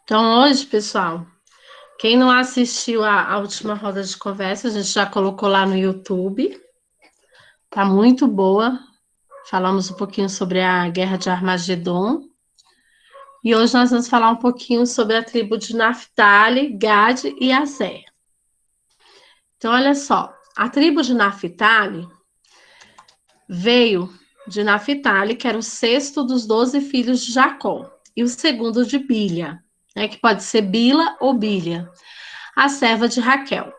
Então, hoje, pessoal, quem não assistiu a última roda de conversa, a gente já colocou lá no YouTube. Tá muito boa. Falamos um pouquinho sobre a Guerra de Armagedon. E hoje nós vamos falar um pouquinho sobre a tribo de Naftali, Gade e Aser. Então, olha só. A tribo de Naftali veio de Naftali, que era o sexto dos 12 filhos de Jacó, e o segundo de Bilha, né, que pode ser Bila ou Bilha, a serva de Raquel.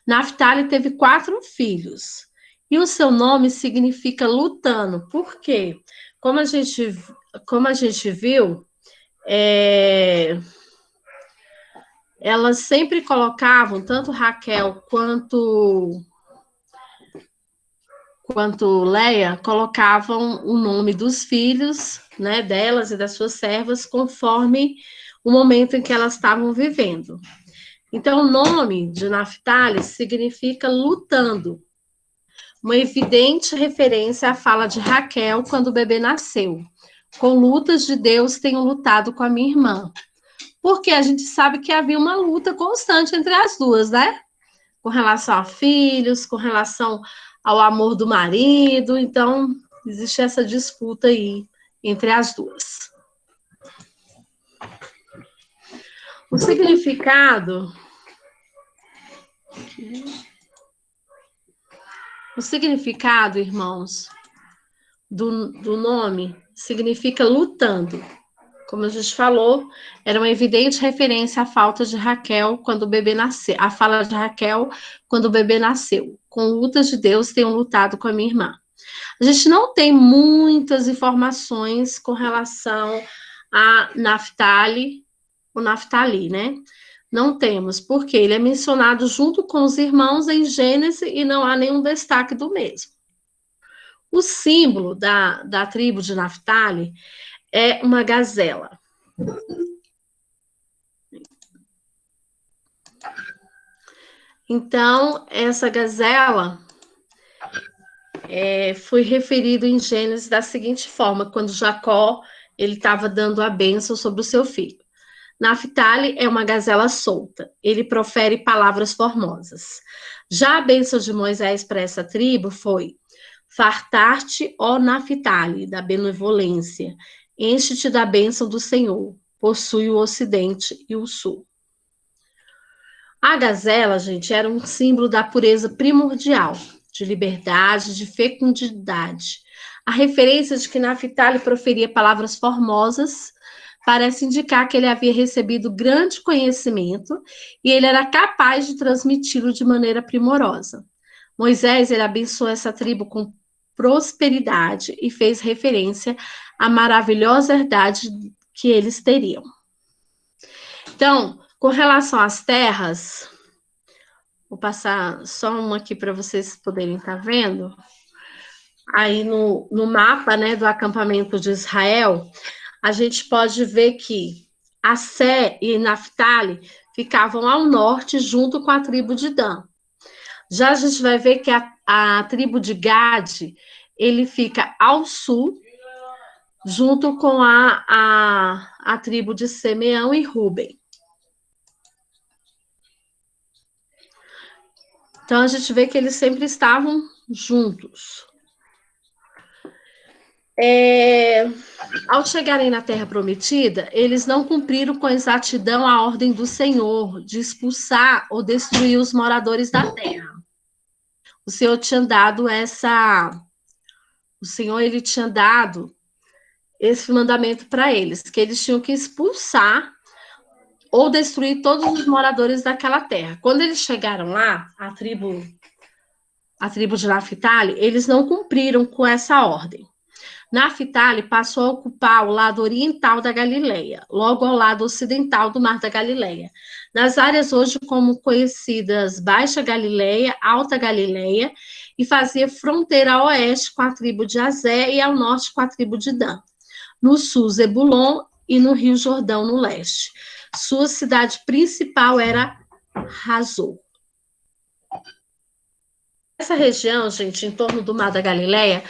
Naftali teve 4 filhos, e o seu nome significa lutando. Por quê? Como a gente viu, elas sempre colocavam, tanto Raquel quanto Leia, colocavam o nome dos filhos, né, delas e das suas servas, conforme o momento em que elas estavam vivendo. Então, o nome de Naftali significa lutando, uma evidente referência à fala de Raquel quando o bebê nasceu. Com lutas de Deus tenho lutado com a minha irmã. Porque a gente sabe que havia uma luta constante entre as duas, né? Com relação a filhos, com relação ao amor do marido. Então, existe essa disputa aí entre as duas. O significado... O significado, irmãos, do nome significa lutando. Como a gente falou, era uma evidente referência à falta de Raquel quando o bebê nasceu, a fala de Raquel quando o bebê nasceu. Com lutas de Deus, tenho lutado com a minha irmã. A gente não tem muitas informações com relação a Naftali, o Naftali, né? Não temos, porque ele é mencionado junto com os irmãos em Gênesis e não há nenhum destaque do mesmo. O símbolo da tribo de Naftali é uma gazela. Então, essa gazela foi referido em Gênesis da seguinte forma, quando Jacó ele estava dando a bênção sobre o seu filho. Naftali é uma gazela solta, ele profere palavras formosas. Já a bênção de Moisés para essa tribo foi: fartar-te, ó Naftali, da benevolência, enche-te da bênção do Senhor, possui o ocidente e o sul. A gazela, gente, era um símbolo da pureza primordial, de liberdade, de fecundidade. A referência de que Naftali proferia palavras formosas parece indicar que ele havia recebido grande conhecimento e ele era capaz de transmiti-lo de maneira primorosa. Moisés, ele abençoou essa tribo com prosperidade e fez referência à maravilhosa herdade que eles teriam. Então, com relação às terras, vou passar só uma aqui para vocês poderem estar vendo. Aí no mapa, né, do acampamento de Israel, a gente pode ver que Assé e Naftali ficavam ao norte, junto com a tribo de Dan. Já a gente vai ver que a tribo de Gade, ele fica ao sul, junto com a tribo de Simeão e Ruben. Então, a gente vê que eles sempre estavam juntos. Ao chegarem na Terra Prometida, eles não cumpriram com exatidão a ordem do Senhor de expulsar ou destruir os moradores da terra. O Senhor tinha dado ele tinha dado esse mandamento para eles, que eles tinham que expulsar ou destruir todos os moradores daquela terra. Quando eles chegaram lá, a tribo de Naftali, eles não cumpriram com essa ordem. Naftali passou a ocupar o lado oriental da Galileia, logo ao lado ocidental do Mar da Galileia, nas áreas hoje como conhecidas Baixa Galileia, Alta Galileia, e fazia fronteira a oeste com a tribo de Azé e ao norte com a tribo de Dan. No sul, Zebulon, e no Rio Jordão, no leste. Sua cidade principal era Hazor. Essa região, gente, em torno do Mar da Galileia,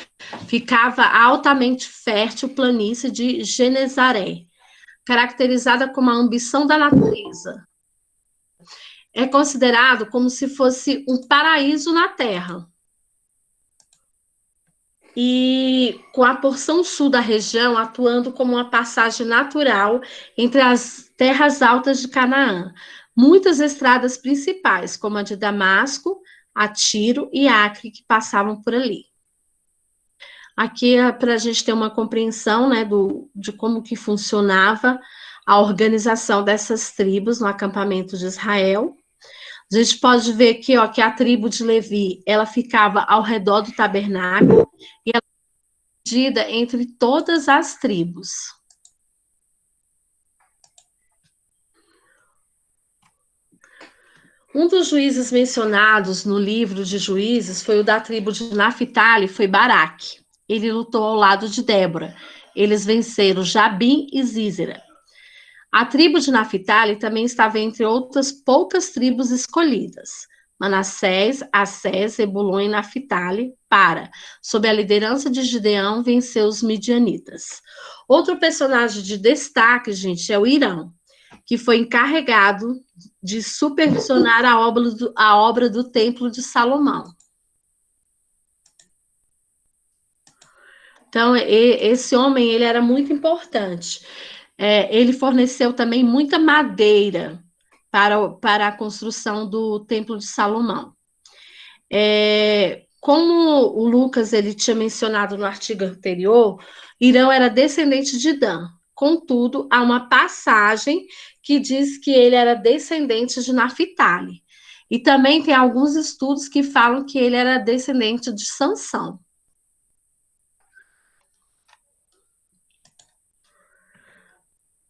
ficava a altamente fértil planície de Genezaré, caracterizada como a ambição da natureza. É considerado como se fosse um paraíso na Terra. E com a porção sul da região atuando como uma passagem natural entre as terras altas de Canaã. Muitas estradas principais, como a de Damasco, a Tiro e Acre, que passavam por ali. Aqui é para a gente ter uma compreensão, né, de como que funcionava a organização dessas tribos no acampamento de Israel. A gente pode ver aqui, ó, que a tribo de Levi, ela ficava ao redor do tabernáculo e ela é dividida entre todas as tribos. Um dos juízes mencionados no livro de Juízes foi o da tribo de Naphtali, foi Baraque. Ele lutou ao lado de Débora. Eles venceram Jabim e Zízera. A tribo de Naphtali também estava entre outras poucas tribos escolhidas. Manassés, Assés, Zebulon e Naphtali para, sob a liderança de Gideão, vencer os midianitas. Outro personagem de destaque, gente, é o Irão, que foi encarregado de supervisionar a obra do Templo de Salomão. Então, esse homem, ele era muito importante. Ele forneceu também muita madeira para a construção do Templo de Salomão. Como o Lucas ele tinha mencionado no artigo anterior, Irão era descendente de Dan. Contudo, há uma passagem que diz que ele era descendente de Naphtali. E também tem alguns estudos que falam que ele era descendente de Sansão.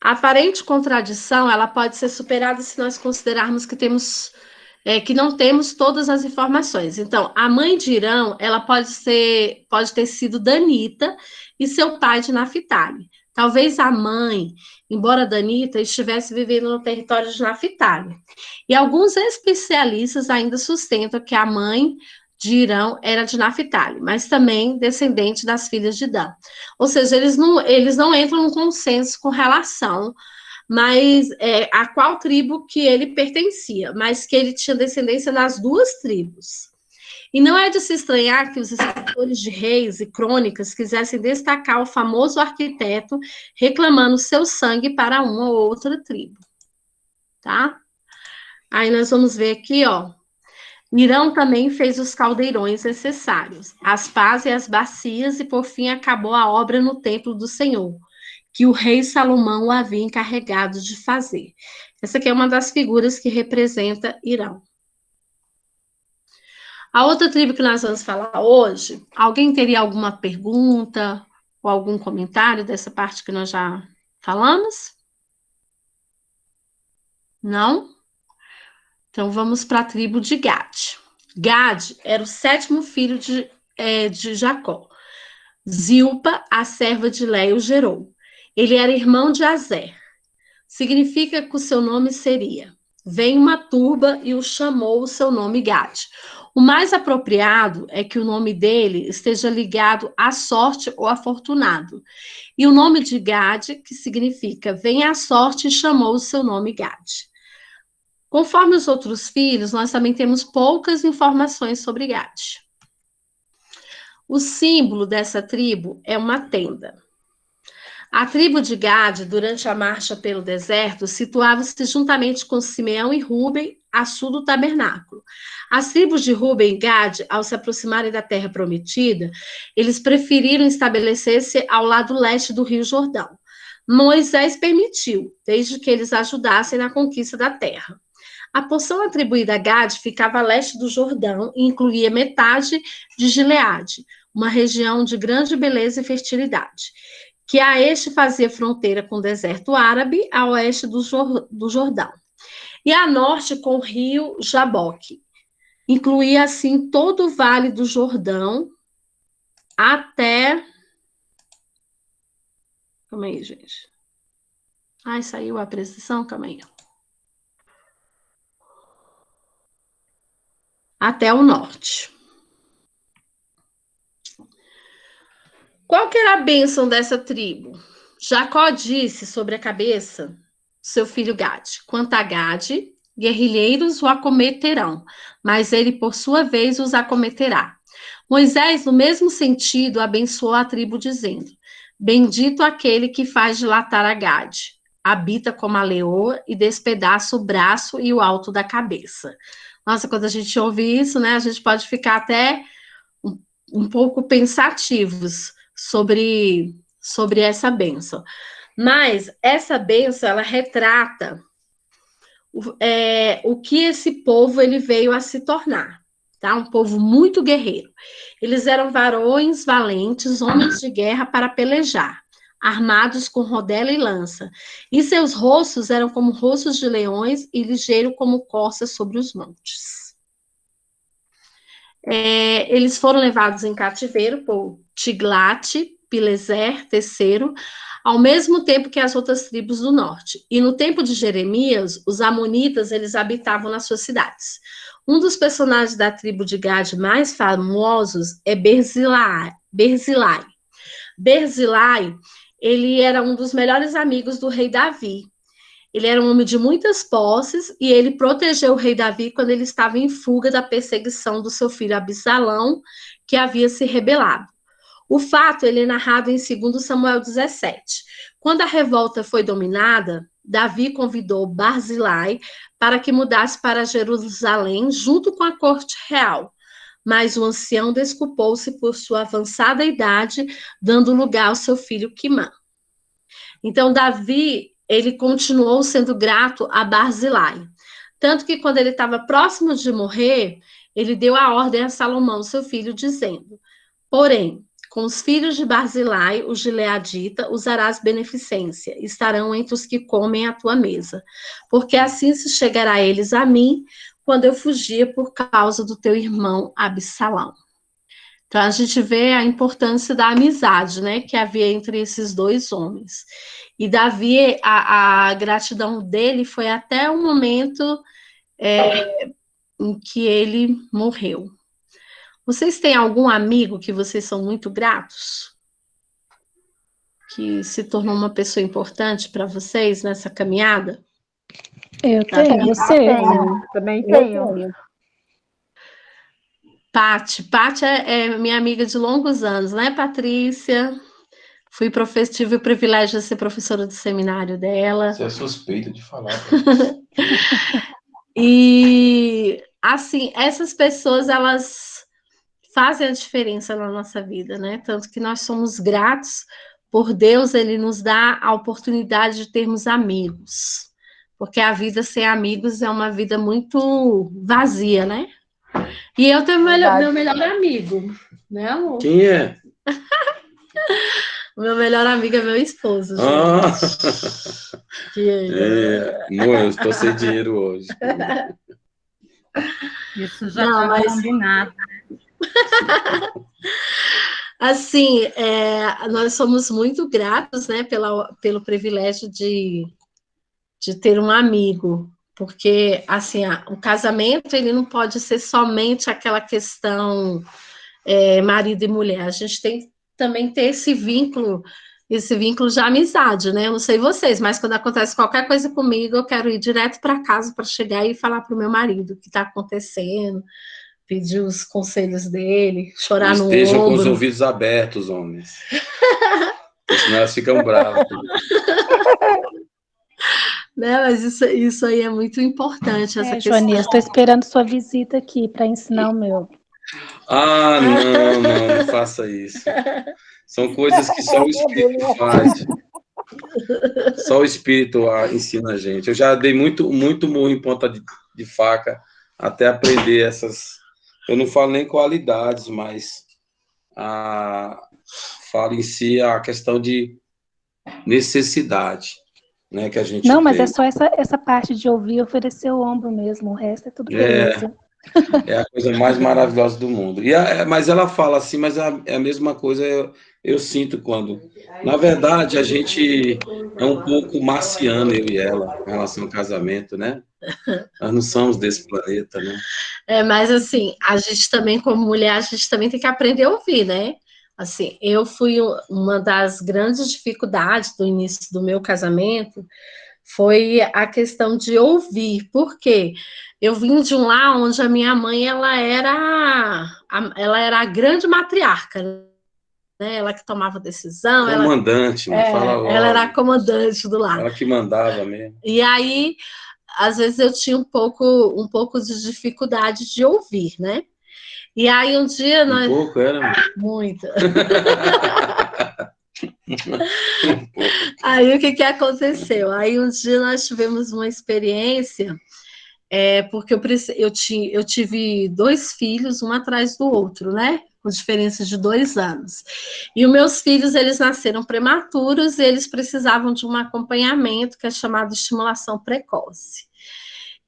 A aparente contradição, ela pode ser superada se nós considerarmos que não temos todas as informações. Então, a mãe de Irão, ela pode ter sido Danita e seu pai de Naphtali. Talvez a mãe, embora Danita, estivesse vivendo no território de Naphtali. E alguns especialistas ainda sustentam que a mãe de Irão era de Naphtali, mas também descendente das filhas de Dan. Ou seja, eles não entram num consenso com relação a qual tribo que ele pertencia, mas que ele tinha descendência nas duas tribos. E não é de se estranhar que os escritores de reis e crônicas quisessem destacar o famoso arquiteto reclamando seu sangue para uma ou outra tribo, tá? Aí nós vamos ver aqui, ó. Irão também fez os caldeirões necessários, as pás e as bacias, e por fim acabou a obra no templo do Senhor, que o rei Salomão o havia encarregado de fazer. Essa aqui é uma das figuras que representa Irão. A outra tribo que nós vamos falar hoje, alguém teria alguma pergunta ou algum comentário dessa parte que nós já falamos? Não? Então vamos para a tribo de Gad. Gad era o sétimo filho de Jacó. Zilpa, a serva de Léo, gerou. Ele era irmão de Azer. Significa que o seu nome seria: vem uma turba e o chamou o seu nome Gad. O mais apropriado é que o nome dele esteja ligado à sorte ou afortunado. E o nome de Gad, que significa vem a sorte, chamou o seu nome Gad. Conforme os outros filhos, nós também temos poucas informações sobre Gad. O símbolo dessa tribo é uma tenda. A tribo de Gad, durante a marcha pelo deserto, situava-se juntamente com Simeão e Ruben, a sul do tabernáculo. As tribos de Ruben e Gad, ao se aproximarem da terra prometida, eles preferiram estabelecer-se ao lado leste do Rio Jordão. Moisés permitiu, desde que eles ajudassem na conquista da terra. A porção atribuída a Gad ficava a leste do Jordão e incluía metade de Gileade, uma região de grande beleza e fertilidade, que a este fazia fronteira com o deserto árabe, a oeste do Jordão, e a norte com o rio Jaboque. Incluía, assim, todo o vale do Jordão até... Calma aí, gente. Ai, saiu a precisão? Calma aí. Até o norte. Qual que era a bênção dessa tribo? Jacó disse sobre a cabeça do seu filho Gade: quanto a Gade, guerrilheiros o acometerão, mas ele, por sua vez, os acometerá. Moisés, no mesmo sentido, abençoou a tribo, dizendo: bendito aquele que faz dilatar a Gade, habita como a leoa e despedaça o braço e o alto da cabeça. Nossa, quando a gente ouve isso, né, a gente pode ficar até um pouco pensativos sobre essa bênção. Mas essa bênção, ela retrata o que esse povo ele veio a se tornar. Tá? Um povo muito guerreiro. Eles eram varões valentes, homens de guerra para pelejar, armados com rodela e lança. E seus rostos eram como rostos de leões e ligeiro como corças sobre os montes. Eles foram levados em cativeiro por Tiglat-Pileser III, ao mesmo tempo que as outras tribos do norte. E no tempo de Jeremias, os amonitas eles habitavam nas suas cidades. Um dos personagens da tribo de Gad mais famosos é Berzilai. Berzilai, ele era um dos melhores amigos do rei Davi. Ele era um homem de muitas posses e ele protegeu o rei Davi quando ele estava em fuga da perseguição do seu filho Absalão, que havia se rebelado. O fato ele é narrado em 2 Samuel 17. Quando a revolta foi dominada, Davi convidou Barzilai para que mudasse para Jerusalém junto com a corte real. Mas o ancião desculpou-se por sua avançada idade, dando lugar ao seu filho Quimã. Então, Davi ele continuou sendo grato a Barzilai. Tanto que quando ele estava próximo de morrer, ele deu a ordem a Salomão, seu filho, dizendo: porém, com os filhos de Barzilai, o gileadita, usarás beneficência, estarão entre os que comem a tua mesa, porque assim se chegará eles a mim, quando eu fugia por causa do teu irmão Absalão. Então, a gente vê a importância da amizade, né, que havia entre esses dois homens. E Davi, a gratidão dele foi até o momento em que ele morreu. Vocês têm algum amigo que vocês são muito gratos? Que se tornou uma pessoa importante para vocês nessa caminhada? Eu tenho, você? Também tenho. Pati é minha amiga de longos anos, né, Patrícia? Tive o privilégio de ser professora do seminário dela. Você é suspeita de falar. E, assim, essas pessoas, elas fazem a diferença na nossa vida, né? Tanto que nós somos gratos por Deus, ele nos dá a oportunidade de termos amigos. Porque a vida sem amigos é uma vida muito vazia, né? E eu tenho meu melhor amigo, né, amor? Quem é? O meu melhor amigo é meu esposo, gente. Amor, eu estou sem dinheiro hoje. Isso já estava combinado. Assim, nós somos muito gratos, né, pelo privilégio de ter um amigo, porque, assim, o casamento, ele não pode ser somente aquela questão marido e mulher, a gente tem também ter esse vínculo de amizade, né? Eu não sei vocês, mas quando acontece qualquer coisa comigo, eu quero ir direto para casa para chegar e falar para o meu marido o que está acontecendo, pedir os conselhos dele, chorar no ombro. Estejam com os ouvidos abertos, homens. Porque senão elas ficam bravas. Né, mas isso aí é muito importante, essa questão. Joaninha, estou esperando sua visita aqui para ensinar o meu. Ah, não faça isso. São coisas que só o Espírito faz. Só o Espírito ensina a gente. Eu já dei muito murro em ponta de faca até aprender essas... Eu não falo nem qualidades, mas falo em si a questão de necessidade, né, que a gente Não, mas tem. é só essa parte de ouvir e oferecer o ombro mesmo, o resto é tudo beleza. É a coisa mais maravilhosa do mundo. Mas ela fala assim, mas é a mesma coisa eu sinto quando... Na verdade, a gente é um pouco marciano, eu e ela, em relação ao casamento, né? Nós não somos desse planeta, né? Mas assim, a gente também, como mulher, a gente também tem que aprender a ouvir, né? Assim, eu fui uma das grandes dificuldades do início do meu casamento foi a questão de ouvir. Por quê? Eu vim de um lar onde a minha mãe ela era a grande matriarca, né? Ela que tomava decisão, comandante, né? Fala logo. Ela era a comandante do lar. Ela que mandava mesmo. E aí, às vezes eu tinha um pouco de dificuldade de ouvir, né? E aí um dia nós... pouco era? Muito. Aí o que aconteceu? Aí um dia nós tivemos uma experiência, porque eu tive 2 filhos, um atrás do outro, né? Com diferença de 2 anos. E os meus filhos, eles nasceram prematuros e eles precisavam de um acompanhamento que é chamado estimulação precoce.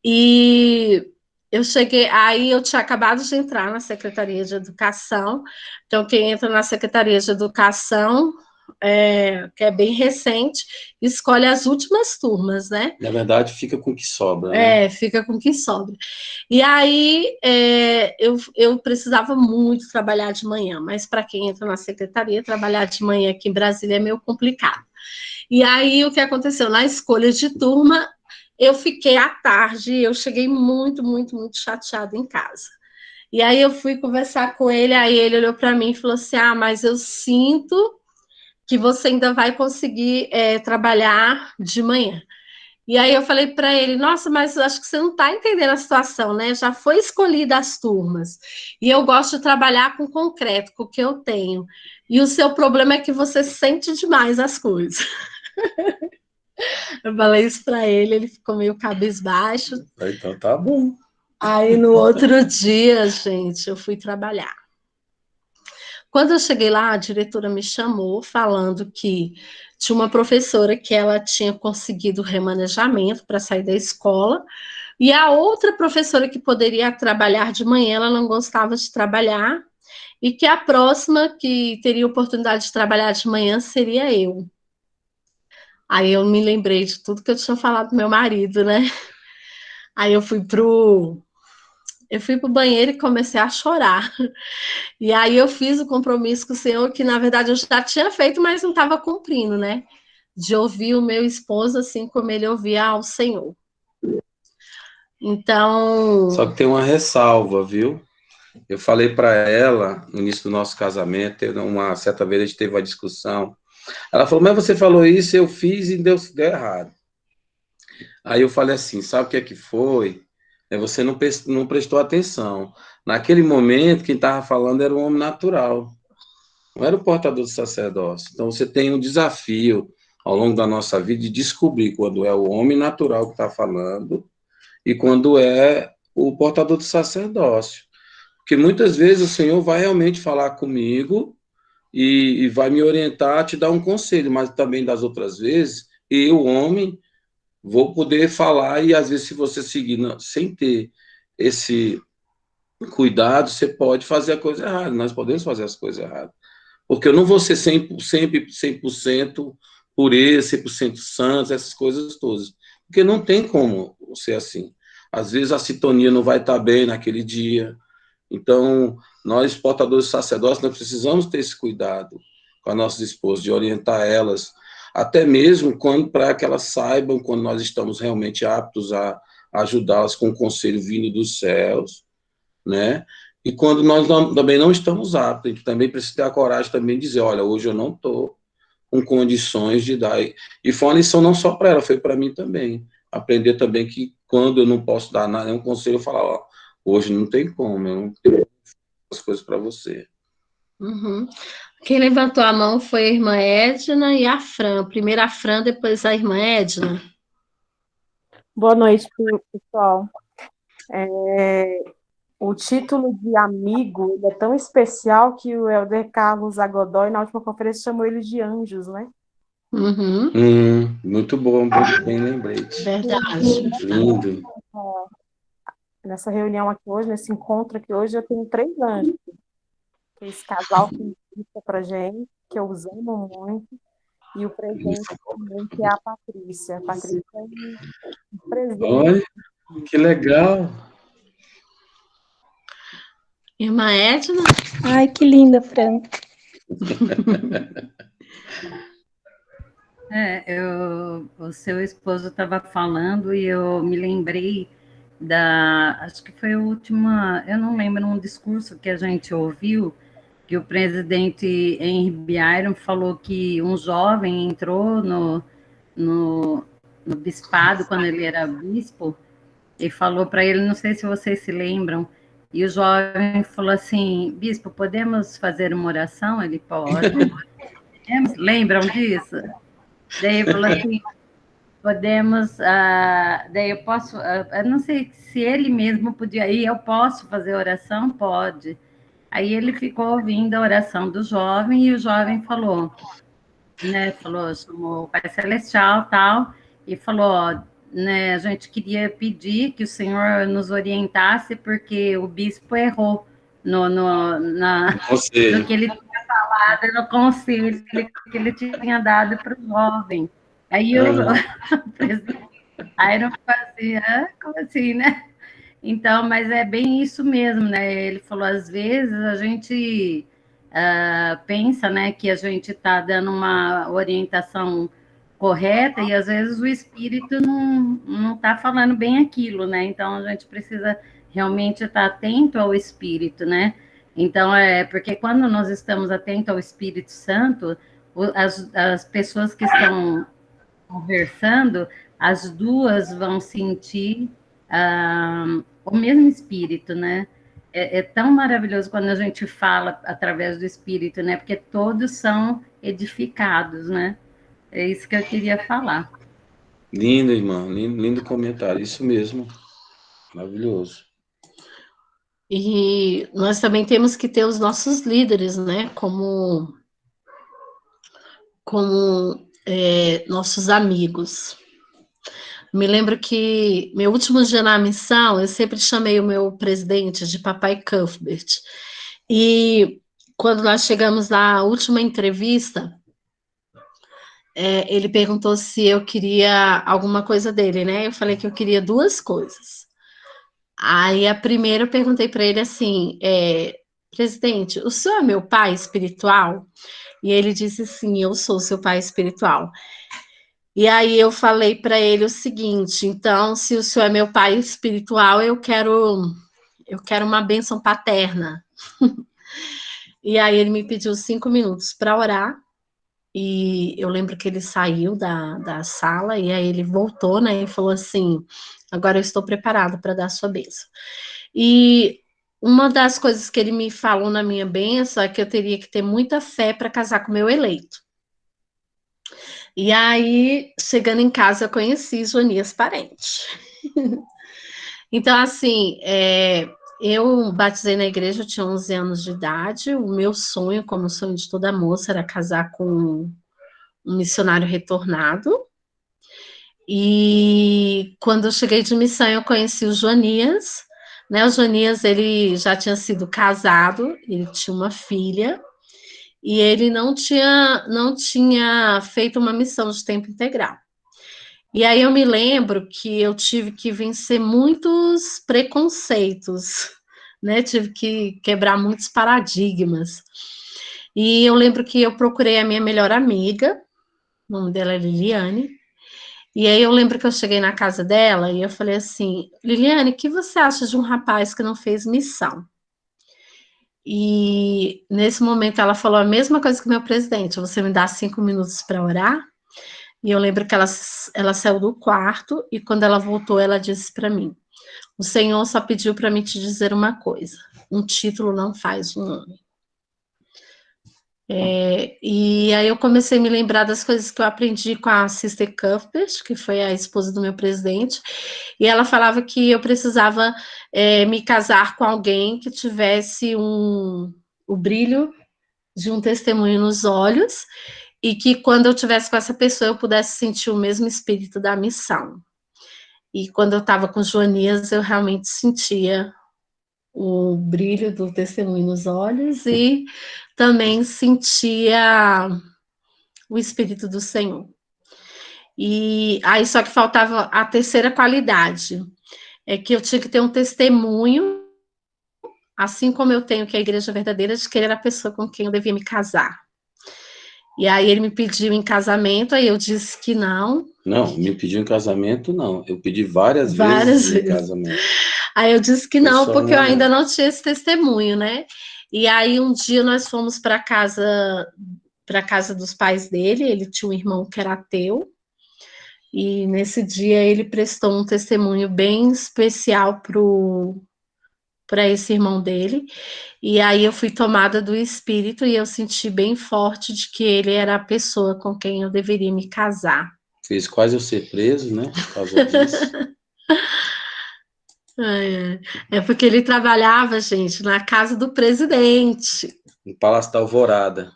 E eu cheguei, aí eu tinha acabado de entrar na Secretaria de Educação, então quem entra na Secretaria de Educação, que é bem recente, escolhe as últimas turmas, né? Na verdade, fica com o que sobra, né? Fica com o que sobra. E aí eu precisava muito trabalhar de manhã, mas para quem entra na Secretaria, trabalhar de manhã aqui em Brasília é meio complicado. E aí o que aconteceu? Na escolha de turma, eu fiquei à tarde, eu cheguei muito, muito, muito chateada em casa. E aí eu fui conversar com ele, aí ele olhou para mim e falou assim, mas eu sinto que você ainda vai conseguir trabalhar de manhã. E aí eu falei para ele, nossa, mas acho que você não está entendendo a situação, né? Já foi escolhida as turmas. E eu gosto de trabalhar com concreto, com o que eu tenho. E o seu problema é que você sente demais as coisas. Eu falei isso para ele ficou meio cabisbaixo. Então tá bom. Aí no outro dia, gente, eu fui trabalhar. Quando eu cheguei lá, a diretora me chamou falando que tinha uma professora que ela tinha conseguido remanejamento para sair da escola, e a outra professora que poderia trabalhar de manhã, ela não gostava de trabalhar, e que a próxima que teria oportunidade de trabalhar de manhã seria eu. Aí eu me lembrei de tudo que eu tinha falado pro meu marido, né? Aí eu fui pro banheiro e comecei a chorar. E aí eu fiz o compromisso com o Senhor, que na verdade eu já tinha feito, mas não estava cumprindo, né? De ouvir o meu esposo assim como ele ouvia ao Senhor. Então... Só que tem uma ressalva, viu? Eu falei para ela, no início do nosso casamento, uma certa vez a gente teve uma discussão. Ela falou, mas você falou isso, eu fiz e deu errado. Aí eu falei assim, sabe o que é que foi? Você não prestou atenção. Naquele momento, quem estava falando era um homem natural, não era o portador do sacerdócio. Então você tem um desafio ao longo da nossa vida de descobrir quando é o homem natural que está falando e quando é o portador do sacerdócio. Porque muitas vezes o Senhor vai realmente falar comigo e vai me orientar, te dar um conselho, mas também das outras vezes, eu, homem, vou poder falar e às vezes se você seguir sem ter esse cuidado, você pode fazer a coisa errada, nós podemos fazer as coisas erradas. Porque eu não vou ser sempre 100% pureza, 100% santo, essas coisas todas. Porque não tem como ser assim. Às vezes a sintonia não vai estar bem naquele dia. Então, nós, portadores de sacerdócio, nós precisamos ter esse cuidado com as nossas esposas, de orientar elas, até mesmo para que elas saibam quando nós estamos realmente aptos a ajudá-las com o conselho vindo dos céus, né? E quando nós também não estamos aptos, a gente também precisa ter a coragem também de dizer, olha, hoje eu não estou com condições de dar. E foi uma lição não só para ela, foi para mim também. Aprender também que quando eu não posso dar nenhum conselho, eu falar, ó, hoje não tem como, eu não tenho as coisas para você. Uhum. Quem levantou a mão foi a irmã Edna e a Fran. Primeiro a Fran, depois a irmã Edna. Boa noite, pessoal. O título de amigo ele é tão especial que o Helder Carlos Agodoy, na última conferência, chamou ele de anjos, né? Uhum. Muito bom, muito bem lembrete. Verdade. Lindo. Nessa reunião aqui hoje, nesse encontro aqui hoje, eu tenho 3 anjos. Esse casal que indica pra gente, que eu amo muito, e o presente também, que é a Patrícia. A Patrícia é um presente. Olha, que legal. Irmã Edna? Ai, que linda, Fran. O seu esposo estava falando e eu me lembrei acho que foi a última, eu não lembro, um discurso que a gente ouviu, que o presidente Henry Byron falou que um jovem entrou no, no bispado quando ele era bispo e falou para ele, não sei se vocês se lembram, e o jovem falou assim, bispo, podemos fazer uma oração? Ele pode. Lembram disso? Daí ele falou assim, podemos, daí eu posso, eu não sei se ele mesmo podia ir, eu posso fazer oração? Pode. Aí ele ficou ouvindo a oração do jovem, e o jovem falou, né, chamou o Pai Celestial, tal, e falou, ó, né, a gente queria pedir que o Senhor nos orientasse, porque o bispo errou no que ele tinha falado, no conselho que ele tinha dado para o jovem. Aí o presidente Iron fazia, como assim, né? Então, mas é bem isso mesmo, né? Ele falou, às vezes a gente pensa, né, que a gente está dando uma orientação correta e às vezes o espírito não está falando bem aquilo, né? Então a gente precisa realmente estar atento ao espírito, né? Então, porque quando nós estamos atentos ao Espírito Santo, as pessoas que estão conversando, as duas vão sentir o mesmo espírito, né? É tão maravilhoso quando a gente fala através do espírito, né? Porque todos são edificados, né? É isso que eu queria falar. Lindo, irmão, lindo comentário, isso mesmo, maravilhoso. E nós também temos que ter os nossos líderes, né? Como nossos amigos. Me lembro que meu último dia na missão, eu sempre chamei o meu presidente de Papai Cuthbert. E quando nós chegamos na última entrevista, ele perguntou se eu queria alguma coisa dele, né? Eu falei que eu queria duas coisas. Aí a primeira eu perguntei para ele assim, presidente, o senhor é meu pai espiritual? E ele disse sim, eu sou seu pai espiritual. E aí eu falei para ele o seguinte, então, se o senhor é meu pai espiritual, eu quero uma bênção paterna. E aí ele me pediu 5 minutos para orar, e eu lembro que ele saiu da sala, e aí ele voltou, né, e falou assim, agora eu estou preparado para dar a sua bênção. E uma das coisas que ele me falou na minha bênção é que eu teria que ter muita fé para casar com o meu eleito. E aí, chegando em casa, eu conheci Jonias Parente. Então, assim, eu batizei na igreja, eu tinha 11 anos de idade. O meu sonho, como o sonho de toda moça, era casar com um missionário retornado. E quando eu cheguei de missão, eu conheci o Jonias. Né? O Jonias, ele já tinha sido casado, ele tinha uma filha. E ele não tinha feito uma missão de tempo integral. E aí eu me lembro que eu tive que vencer muitos preconceitos, né? Tive que quebrar muitos paradigmas. E eu lembro que eu procurei a minha melhor amiga, o nome dela é Liliane, e aí eu lembro que eu cheguei na casa dela e eu falei assim, Liliane, o que você acha de um rapaz que não fez missão? E nesse momento ela falou a mesma coisa que o meu presidente, você me dá 5 minutos para orar? E eu lembro que ela saiu do quarto e quando ela voltou, ela disse para mim, o Senhor só pediu para mim te dizer uma coisa, um título não faz um homem. E aí eu comecei a me lembrar das coisas que eu aprendi com a Sister Cuthbert, que foi a esposa do meu presidente, e ela falava que eu precisava me casar com alguém que tivesse o brilho de um testemunho nos olhos, e que quando eu tivesse com essa pessoa, eu pudesse sentir o mesmo espírito da missão. E quando eu estava com Joanias, eu realmente sentia o brilho do testemunho nos olhos e também sentia o Espírito do Senhor. E aí só que faltava a terceira qualidade, é que eu tinha que ter um testemunho assim como eu tenho que a igreja verdadeira de que ele era a pessoa com quem eu devia me casar. E aí ele me pediu em casamento, aí eu disse que não. Não, me pediu em casamento, não. Eu pedi várias Várias vezes em vezes. casamento. Aí eu disse que Foi não, só porque eu uma ainda não. não tinha esse testemunho, né? E aí um dia nós fomos para casa dos pais dele, ele tinha um irmão que era ateu, e nesse dia ele prestou um testemunho bem especial para esse irmão dele, e aí eu fui tomada do espírito e eu senti bem forte de que ele era a pessoa com quem eu deveria me casar. Fez quase eu ser preso, né? Por causa disso. É porque ele trabalhava, gente, na casa do presidente. No Palácio da Alvorada.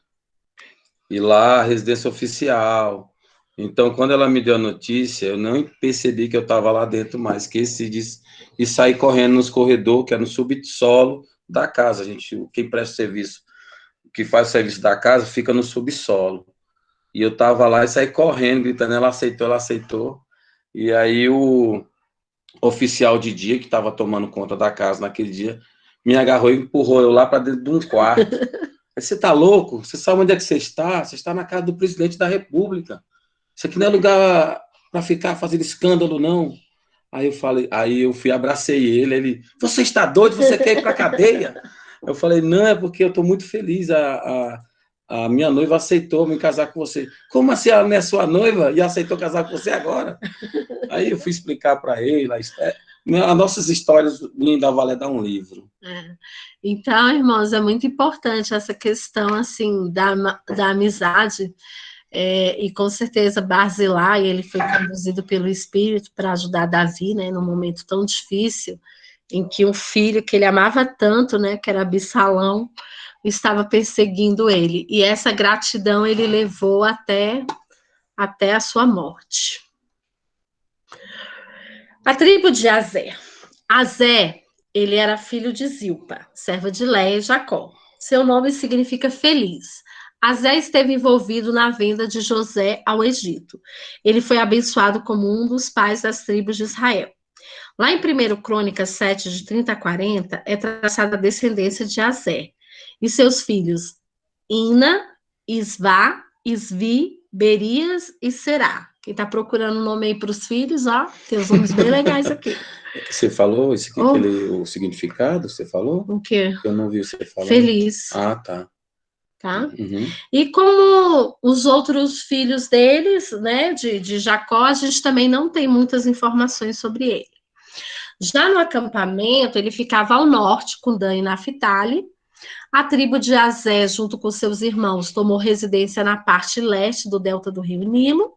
E lá, a residência oficial. Então, quando ela me deu a notícia, eu não percebi que eu estava lá dentro mais. Esqueci disso. E saí correndo nos corredores, que é no subsolo da casa. Quem presta serviço, que faz o serviço da casa, fica no subsolo. E eu estava lá e saí correndo, gritando, ela aceitou, ela aceitou. E aí o oficial de dia, que estava tomando conta da casa naquele dia, me agarrou e empurrou eu lá para dentro de um quarto. Você está louco? Você sabe onde é que você está? Você está na casa do presidente da República. Isso aqui não é lugar para ficar fazendo escândalo, não. Aí eu fui, abracei ele, você está doido? Você quer ir para a cadeia? Eu falei, não, é porque eu estou muito feliz, a minha noiva aceitou me casar com você. Como assim ela não é sua noiva e aceitou casar com você agora? Aí eu fui explicar para ele, as nossas histórias da Valé dá um livro. Então, irmãos, é muito importante essa questão, assim, da amizade, e com certeza Barzilai, ele foi conduzido pelo Espírito para ajudar Davi, né, num momento tão difícil, em que um filho que ele amava tanto, né, que era Absalão, estava perseguindo ele, e essa gratidão ele levou até a sua morte. A tribo de Azé. Azé, ele era filho de Zilpa, serva de Léia e Jacó. Seu nome significa feliz. Azé esteve envolvido na venda de José ao Egito. Ele foi abençoado como um dos pais das tribos de Israel. Lá em 1 Crônicas 7, de 30 a 40, é traçada a descendência de Azé. E seus filhos, Ina, Isvá, Isvi, Berias e Será. Quem está procurando nome aí para os filhos, ó, tem os nomes bem legais aqui. Você falou isso aqui, o significado? Você falou? O quê? Eu não vi você falando. Feliz. Ah, tá. Tá? Uhum. E como os outros filhos deles, né, de Jacó, a gente também não tem muitas informações sobre ele. Já no acampamento, ele ficava ao norte, com Dan e Naphtali. A tribo de Azé, junto com seus irmãos, tomou residência na parte leste do delta do rio Nilo,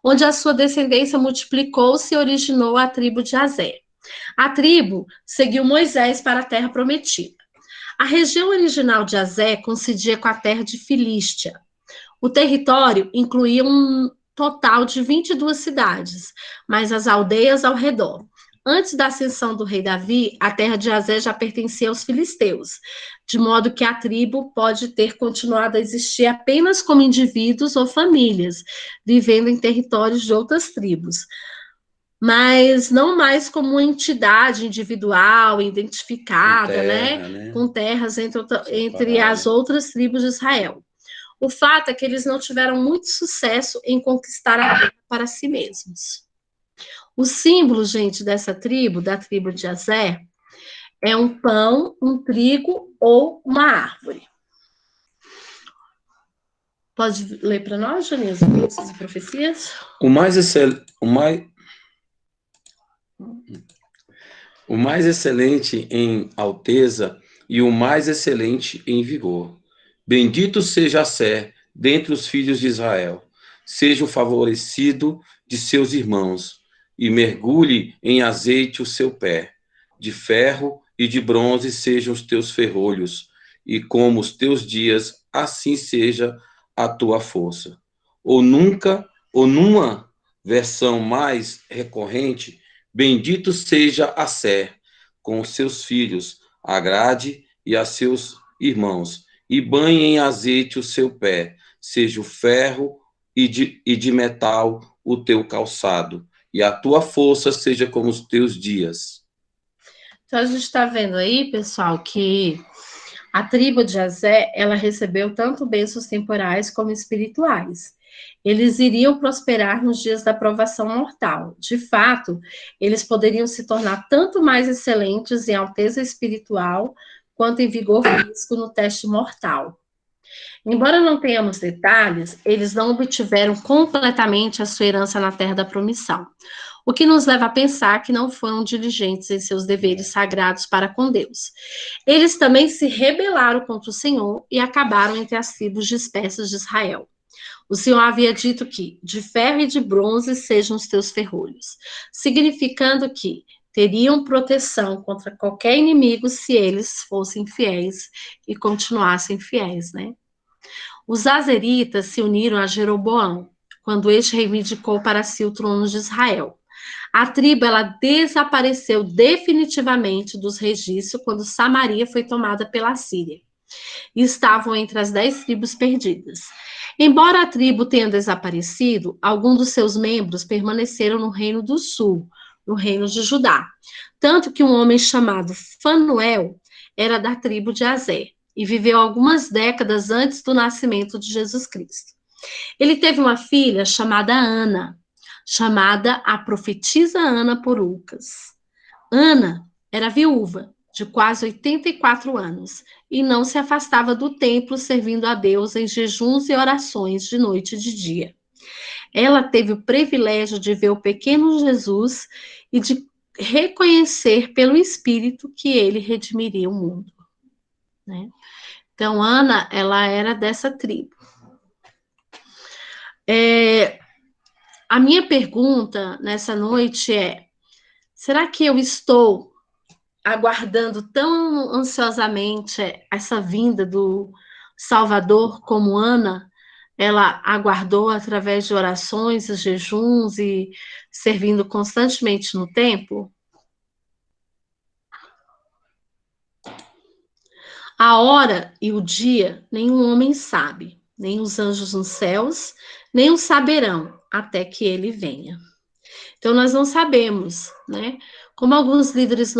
onde a sua descendência multiplicou-se e originou a tribo de Azé. A tribo seguiu Moisés para a terra prometida. A região original de Azé coincidia com a terra de Filístia. O território incluía um total de 22 cidades, mais as aldeias ao redor. Antes da ascensão do rei Davi, a terra de Azé já pertencia aos filisteus, de modo que a tribo pode ter continuado a existir apenas como indivíduos ou famílias, vivendo em territórios de outras tribos, mas não mais como uma entidade individual, identificada, com terra, né? Com terras entre as outras tribos de Israel. O fato é que eles não tiveram muito sucesso em conquistar a terra para si mesmos. O símbolo, gente, dessa tribo, da tribo de Azé, é um pão, um trigo ou uma árvore. Pode ler para nós, Janias, as profecias? O mais excelente em alteza e o mais excelente em vigor. Bendito seja Assé dentre os filhos de Israel. Seja o favorecido de seus irmãos, e mergulhe em azeite o seu pé. De ferro e de bronze sejam os teus ferrolhos, e como os teus dias, assim seja a tua força. Ou numa versão mais recorrente, bendito seja Assé, com os seus filhos, agrade e a seus irmãos, e banhe em azeite o seu pé, seja o ferro e de metal o teu calçado, e a tua força seja como os teus dias. Então, a gente está vendo aí, pessoal, que a tribo de Jazé, ela recebeu tanto bênçãos temporais como espirituais. Eles iriam prosperar nos dias da provação mortal. De fato, eles poderiam se tornar tanto mais excelentes em alteza espiritual quanto em vigor físico no teste mortal. Embora não tenhamos detalhes, eles não obtiveram completamente a sua herança na terra da promissão, o que nos leva a pensar que não foram diligentes em seus deveres sagrados para com Deus. Eles também se rebelaram contra o Senhor e acabaram entre as tribos dispersas de Israel. O Senhor havia dito que de ferro e de bronze sejam os teus ferrolhos, significando que teriam proteção contra qualquer inimigo se eles fossem fiéis e continuassem fiéis, né? Os azeritas se uniram a Jeroboão, quando este reivindicou para si o trono de Israel. A tribo ela desapareceu definitivamente dos registros quando Samaria foi tomada pela Síria. E estavam entre as 10 tribos perdidas. Embora a tribo tenha desaparecido, alguns dos seus membros permaneceram no Reino do Sul, no Reino de Judá. Tanto que um homem chamado Fanuel era da tribo de Azer e viveu algumas décadas antes do nascimento de Jesus Cristo. Ele teve uma filha chamada Ana, chamada a profetisa Ana por Lucas. Ana era viúva, de quase 84 anos, e não se afastava do templo servindo a Deus em jejuns e orações de noite e de dia. Ela teve o privilégio de ver o pequeno Jesus e de reconhecer pelo Espírito que ele redimiria o mundo, né? Então, Ana, ela era dessa tribo. A minha pergunta nessa noite é: será que eu estou aguardando tão ansiosamente essa vinda do Salvador como Ana, ela aguardou através de orações e jejuns e servindo constantemente no templo? A hora e o dia nenhum homem sabe, nem os anjos nos céus, nem o saberão até que ele venha. Então nós não sabemos, né? Como alguns dos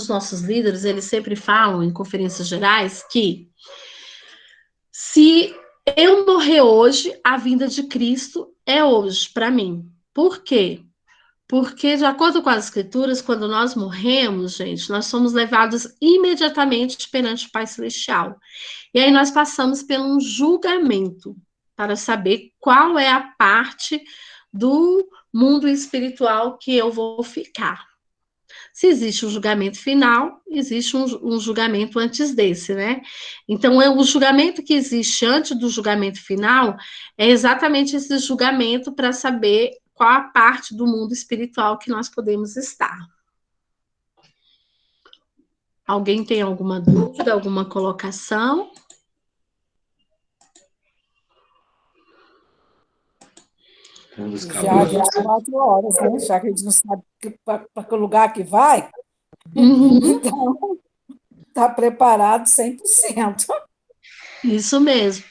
nossos líderes, eles sempre falam em conferências gerais que se eu morrer hoje, a vinda de Cristo é hoje para mim. Por quê? Porque, de acordo com as Escrituras, quando nós morremos, gente, nós somos levados imediatamente perante o Pai Celestial. E aí nós passamos por um julgamento para saber qual é a parte do mundo espiritual que eu vou ficar. Se existe um julgamento final, existe um julgamento antes desse, né? Então, o julgamento que existe antes do julgamento final é exatamente esse julgamento para saber qual a parte do mundo espiritual que nós podemos estar. Alguém tem alguma dúvida, alguma colocação? Já 24 horas, né? Já que a gente não sabe para que lugar que vai, então está preparado 100%. Isso mesmo.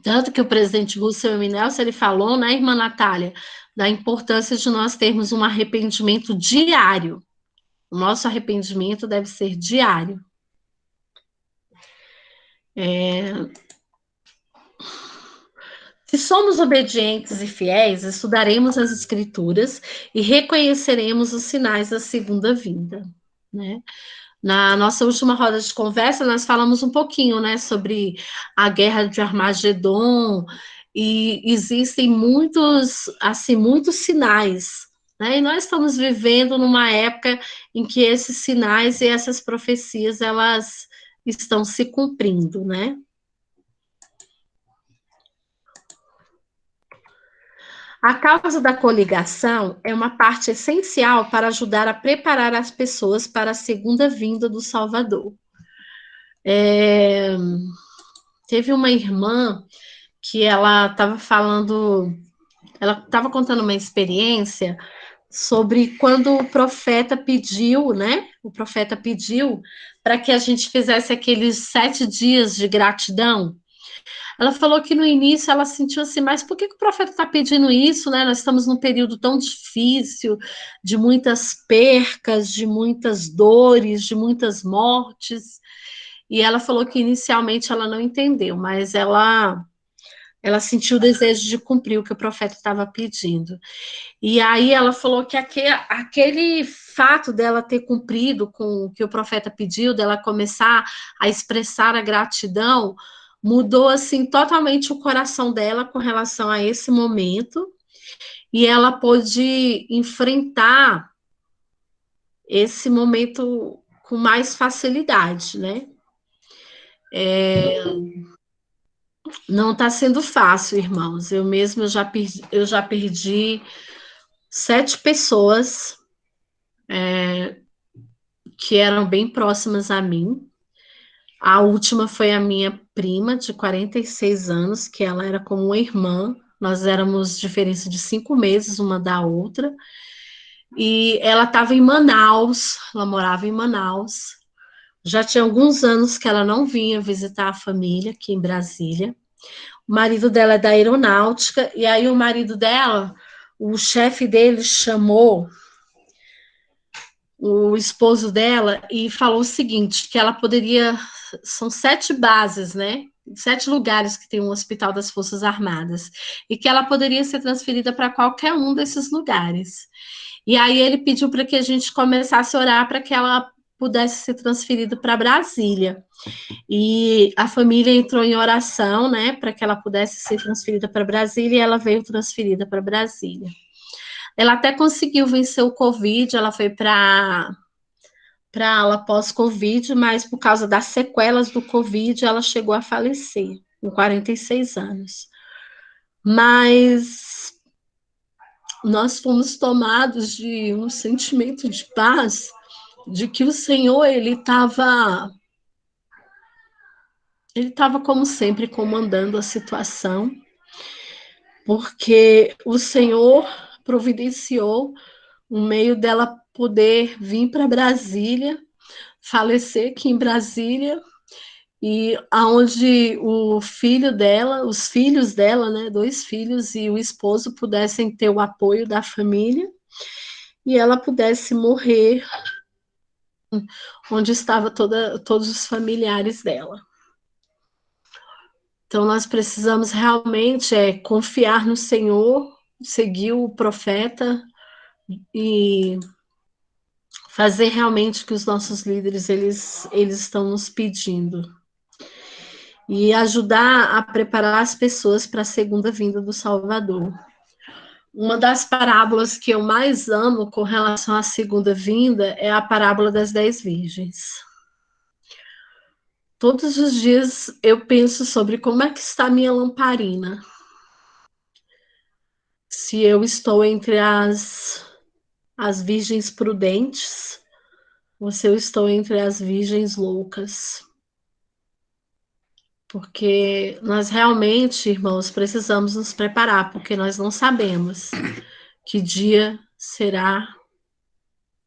Tanto que o presidente Roosevelt Nelson, ele falou, né, irmã Natália, da importância de nós termos um arrependimento diário. O nosso arrependimento deve ser diário. Se somos obedientes e fiéis, estudaremos as Escrituras e reconheceremos os sinais da segunda vinda, né? Na nossa última roda de conversa, nós falamos um pouquinho, né, sobre a guerra de Armagedon, e existem muitos sinais, né? E nós estamos vivendo numa época em que esses sinais e essas profecias, elas estão se cumprindo, né? A causa da coligação é uma parte essencial para ajudar a preparar as pessoas para a segunda vinda do Salvador. Teve uma irmã que ela estava contando uma experiência sobre quando o profeta pediu, né? O profeta pediu para que a gente fizesse aqueles 7 dias de gratidão. Ela falou que no início ela sentiu assim, mas por que que o profeta está pedindo isso, né? Nós estamos num período tão difícil, de muitas percas, de muitas dores, de muitas mortes. E ela falou que inicialmente ela não entendeu, mas ela sentiu o desejo de cumprir o que o profeta estava pedindo. E aí ela falou que aquele fato dela ter cumprido com o que o profeta pediu, dela começar a expressar a gratidão, mudou assim totalmente o coração dela com relação a esse momento, e ela pôde enfrentar esse momento com mais facilidade, né? Não está sendo fácil, irmãos. Eu mesma eu já perdi 7 pessoas que eram bem próximas a mim. A última foi a minha prima, de 46 anos, que ela era como uma irmã. Nós éramos diferença de 5 meses uma da outra. E ela estava em Manaus, ela morava em Manaus. Já tinha alguns anos que ela não vinha visitar a família aqui em Brasília. O marido dela é da aeronáutica, e aí o marido dela, o chefe dele chamou o esposo dela e falou o seguinte, que ela poderia, são 7 bases, né? 7 lugares que tem um hospital das Forças Armadas, e que ela poderia ser transferida para qualquer um desses lugares. E aí ele pediu para que a gente começasse a orar para que ela pudesse ser transferida para Brasília. E a família entrou em oração, né, para que ela pudesse ser transferida para Brasília, e ela veio transferida para Brasília. Ela até conseguiu vencer o Covid, ela foi para ala pós-Covid, mas por causa das sequelas do Covid, ela chegou a falecer, com 46 anos. Mas nós fomos tomados de um sentimento de paz, de que o Senhor, ele estava como sempre comandando a situação, porque o Senhor providenciou um meio dela poder vir para Brasília, falecer aqui em Brasília, e aonde o filho dela, os filhos dela, né, 2 filhos e o esposo pudessem ter o apoio da família, e ela pudesse morrer onde estava todos os familiares dela. Então nós precisamos realmente confiar no Senhor, seguir o profeta e fazer realmente o que os nossos líderes eles estão nos pedindo. E ajudar a preparar as pessoas para a segunda vinda do Salvador. Uma das parábolas que eu mais amo com relação à segunda vinda é a parábola das 10 virgens. Todos os dias eu penso sobre como é que está a minha lamparina. Se eu estou entre as virgens prudentes, ou se eu estou entre as virgens loucas. Porque nós realmente, irmãos, precisamos nos preparar, porque nós não sabemos que dia será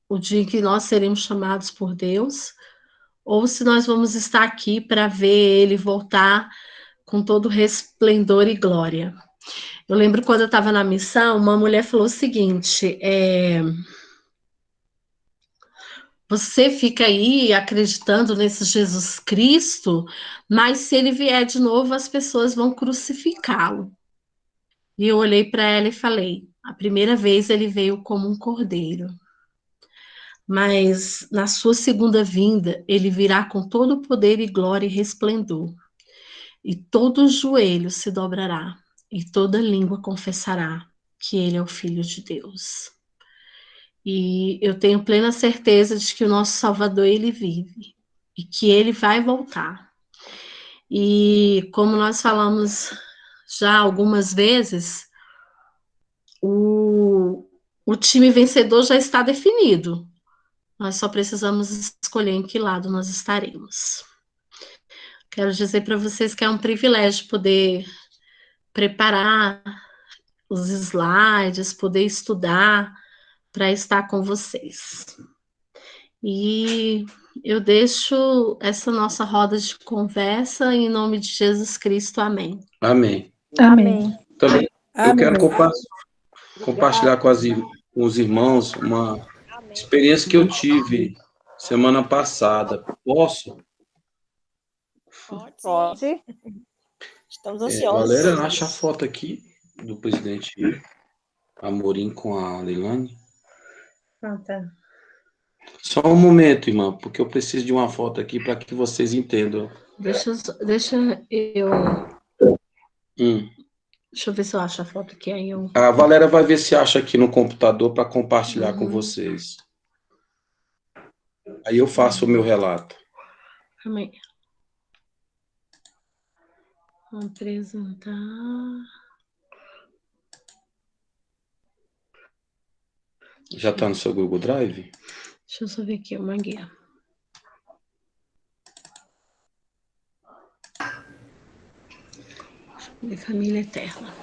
o dia em que nós seremos chamados por Deus, ou se nós vamos estar aqui para ver Ele voltar com todo resplendor e glória. Eu lembro quando eu estava na missão, uma mulher falou o seguinte, você fica aí acreditando nesse Jesus Cristo, mas se ele vier de novo, as pessoas vão crucificá-lo. E eu olhei para ela e falei, a primeira vez ele veio como um cordeiro, mas na sua segunda vinda, ele virá com todo o poder e glória e resplendor. E todo joelho se dobrará, e toda língua confessará que ele é o Filho de Deus. E eu tenho plena certeza de que o nosso Salvador, ele vive, e que ele vai voltar. E como nós falamos já algumas vezes, o time vencedor já está definido. Nós só precisamos escolher em que lado nós estaremos. Quero dizer para vocês que é um privilégio poder preparar os slides, poder estudar para estar com vocês. E eu deixo essa nossa roda de conversa em nome de Jesus Cristo. Amém. Amém. Amém. Também eu quero Amém. compartilhar com os irmãos uma experiência que eu tive semana passada. Posso? Pode. Estamos ansiosos. Valéria, acha a foto aqui do presidente Amorim com a Leilane. Ah, tá. Só um momento, irmã, porque eu preciso de uma foto aqui para que vocês entendam. Deixa eu ver se eu acho a foto aqui. Aí eu... A Valéria vai ver se acha aqui no computador para compartilhar com vocês. Aí eu faço o meu relato. Amém. Apresentar. Já está no seu Google Drive? Deixa eu só ver aqui uma guia. De família eterna.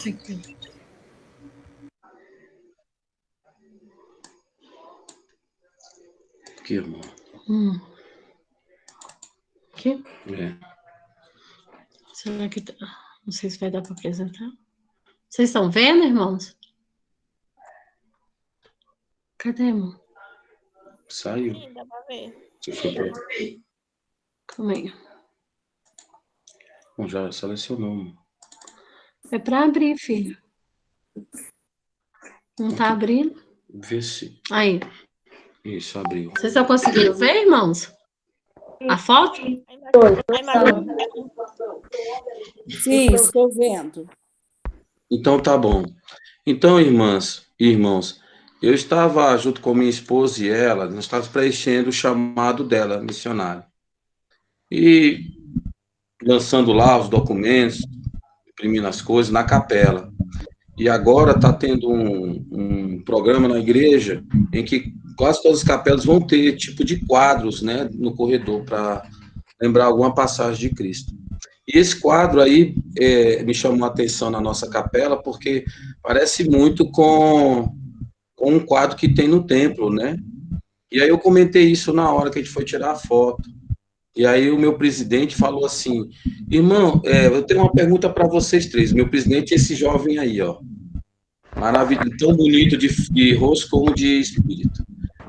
Aqui. Aqui, irmão. Aqui? É. Será que... Não sei se vai dar para apresentar. Vocês estão vendo, irmãos? Cadê, irmão? Saiu. Sim, dá pra ver. Calma aí. Bom, já selecionou. É para abrir, filho. Não tá abrindo? Vê se. Aí. Isso, abriu. Vocês estão conseguindo ver, irmãos? A foto? A imagem. Sim, estou vendo. Então tá bom. Então, irmãs e irmãos, eu estava junto com minha esposa e ela, nós estávamos preenchendo o chamado dela, missionário. E lançando lá os documentos, imprimindo as coisas na capela. E agora está tendo um programa na igreja em que quase todas as capelas vão ter tipo de quadros, né, no corredor para lembrar alguma passagem de Cristo. E esse quadro aí me chamou a atenção na nossa capela porque parece muito com um quadro que tem no templo, né? E aí eu comentei isso na hora que a gente foi tirar a foto. E aí o meu presidente falou assim, irmão, eu tenho uma pergunta para vocês três. Meu presidente é esse jovem aí, ó. Maravilhoso, tão bonito de rosto como de espírito.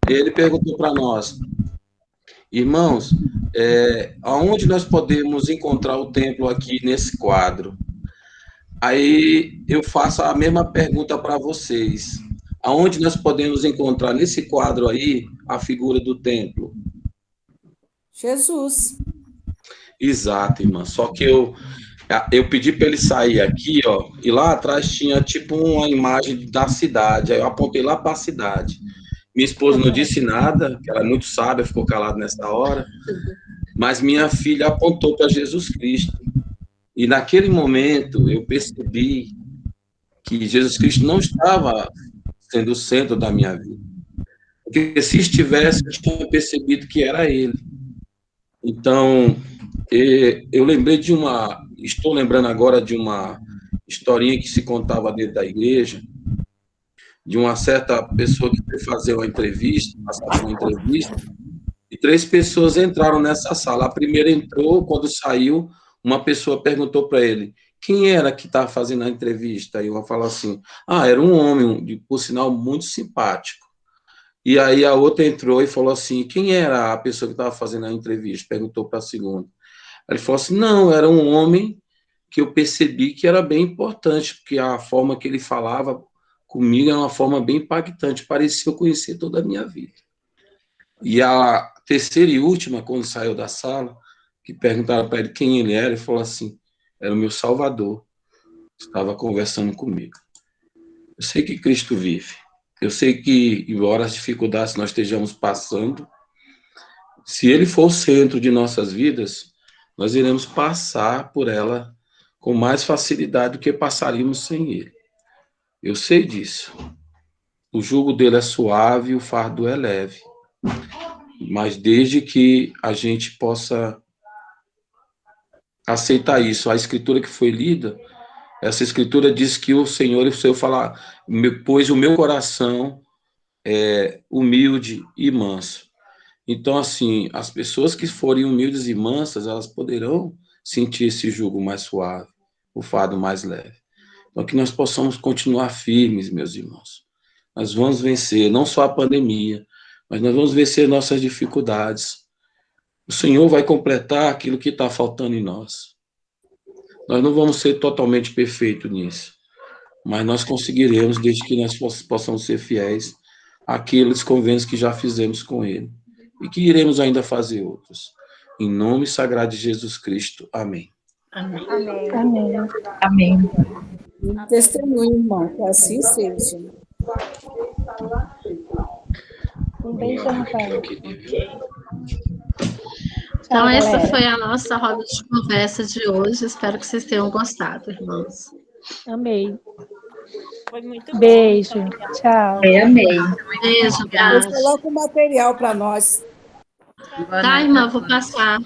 E ele perguntou para nós, irmãos, aonde nós podemos encontrar o templo aqui nesse quadro? Aí eu faço a mesma pergunta para vocês. Aonde nós podemos encontrar nesse quadro aí a figura do templo? Jesus. Exato, irmã. Só que eu pedi para ele sair aqui, ó, e lá atrás tinha tipo uma imagem da cidade. Aí eu apontei lá para a cidade. Minha esposa não disse nada, que ela é muito sábia, ficou calada nessa hora. Mas minha filha apontou para Jesus Cristo. E naquele momento eu percebi que Jesus Cristo não estava sendo o centro da minha vida. Porque se estivesse, eu tinha percebido que era ele. Então, eu lembrei estou lembrando agora de uma historinha que se contava dentro da igreja, de uma certa pessoa que foi fazer uma entrevista, e 3 pessoas entraram nessa sala. A primeira entrou, quando saiu, uma pessoa perguntou para ele, quem era que estava fazendo a entrevista? E eu falo assim, era um homem, por sinal, muito simpático. E aí a outra entrou e falou assim, quem era a pessoa que estava fazendo a entrevista? Perguntou para a segunda. Ele falou assim, não, era um homem que eu percebi que era bem importante, porque a forma que ele falava comigo era uma forma bem impactante, parecia eu conhecer toda a minha vida. E a terceira e última, quando saiu da sala, que perguntaram para ele quem ele falou assim, era o meu Salvador, estava conversando comigo. Eu sei que Cristo vive, Eu sei que, embora as dificuldades que nós estejamos passando, se Ele for o centro de nossas vidas, nós iremos passar por ela com mais facilidade do que passaríamos sem Ele. Eu sei disso. O jugo dele é suave, o fardo é leve. Mas desde que a gente possa aceitar isso, a escritura que foi lida, essa escritura diz que o Senhor falar, pois o meu coração é humilde e manso. Então, assim, as pessoas que forem humildes e mansas, elas poderão sentir esse jugo mais suave, o fardo mais leve. Então, que nós possamos continuar firmes, meus irmãos. Nós vamos vencer, não só a pandemia, mas nós vamos vencer nossas dificuldades. O Senhor vai completar aquilo que está faltando em nós. Nós não vamos ser totalmente perfeitos nisso, mas nós conseguiremos, desde que nós possamos ser fiéis àqueles convênios que já fizemos com Ele e que iremos ainda fazer outros. Em nome sagrado de Jesus Cristo. Amém. Amém. Amém. Amém. Testemunho, irmão, que assim seja. Um beijo, Rafael. Então, essa galera. foi a nossa roda de conversa de hoje. Espero que vocês tenham gostado, irmãos. Amei. Foi muito bom. Beijo. Muito obrigada. Tchau. Amei. Beijo, Depois Gás. coloca o material para nós. Boa Tá, noite irmã, a vou todos. passar.